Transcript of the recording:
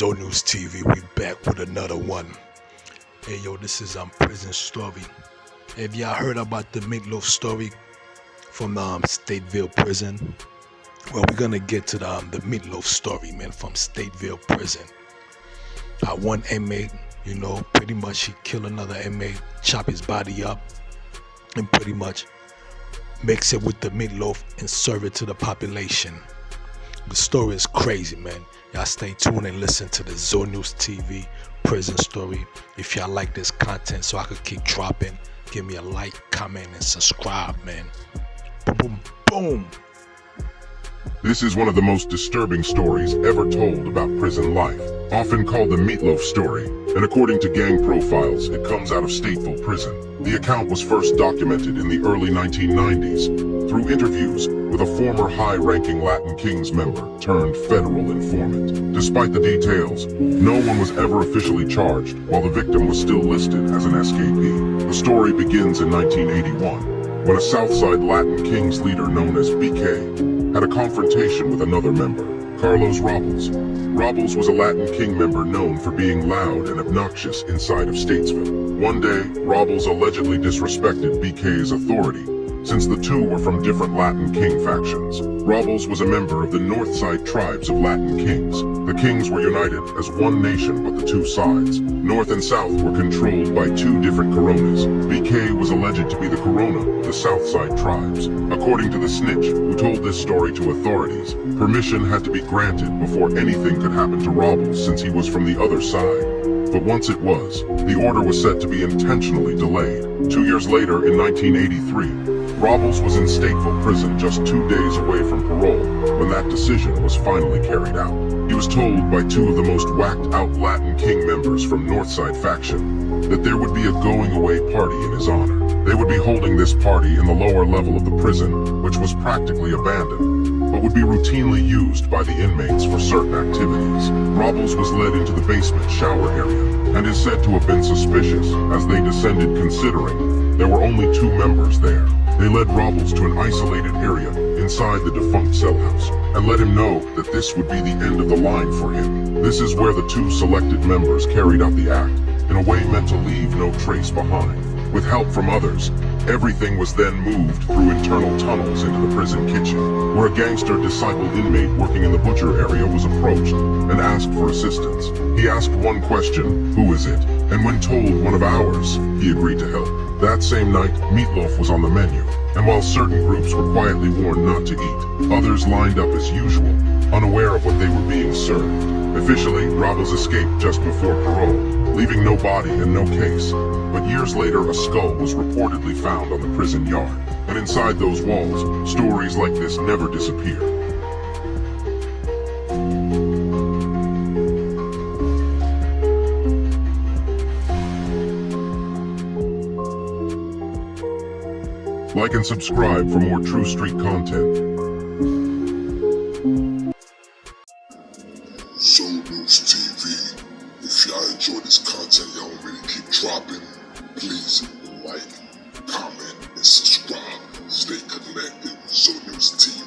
News TV, we back with another one. Hey yo, this is Prison Story. Have y'all heard about the Meatloaf Story from Statesville Prison? Well, we're gonna get to the Meatloaf Story, man, from Statesville Prison. One inmate, pretty much he killed another inmate, chop his body up, and pretty much mix it with the meatloaf and serve it to the population. The story is crazy, man. Y'all stay tuned and listen to the News TV Prison Story. If y'all like this content so I could keep dropping, give me a like, comment, and subscribe, man. Boom, boom, boom. This is one of the most disturbing stories ever told about prison life, often called the Meatloaf Story, and according to gang profiles, it comes out of Statesville Prison. The account was first documented in the early 1990s through interviews with a former high-ranking Latin Kings member turned federal informant. Despite the details, no one was ever officially charged, while the victim was still listed as an escapee. The story begins in 1981, when a Southside Latin Kings leader known as BK had a confrontation with another member, Carlos Robles. Robles was a Latin King member known for being loud and obnoxious inside of Statesville. One day, Robles allegedly disrespected BK's authority, since the two were from different Latin King factions. Robles was a member of the Northside tribes of Latin Kings. The Kings were united as one nation, but the two sides, North and South, were controlled by two different coronas. BK was alleged to be the corona of the Southside tribes. According to the snitch, who told this story to authorities, permission had to be granted before anything could happen to Robles since he was from the other side. But once it was, the order was said to be intentionally delayed. 2 years later, in 1983, Robles was in Statesville Prison just 2 days away from parole when that decision was finally carried out. He was told by two of the most whacked-out Latin King members from Northside faction that there would be a going-away party in his honor. They would be holding this party in the lower level of the prison, which was practically abandoned, but would be routinely used by the inmates for certain activities. Robles was led into the basement shower area and is said to have been suspicious as they descended, considering there were only two members there. They led Robles to an isolated area inside the defunct cell house and let him know that this would be the end of the line for him. This is where the two selected members carried out the act, in a way meant to leave no trace behind. With help from others, everything was then moved through internal tunnels into the prison kitchen, where a gangster discipled inmate working in the butcher area was approached and asked for assistance. He asked one question, "Who is it?" And when told one of ours, he agreed to help. That same night, meatloaf was on the menu, and while certain groups were quietly warned not to eat, others lined up as usual, unaware of what they were being served. Officially, Robles escaped just before parole, leaving no body and no case. But years later, a skull was reportedly found on the prison yard. And inside those walls, stories like this never disappear. Like and subscribe for more True Street content. News TV. If y'all enjoy this content, y'all want me to keep dropping, please like, comment, and subscribe. Stay connected. News TV.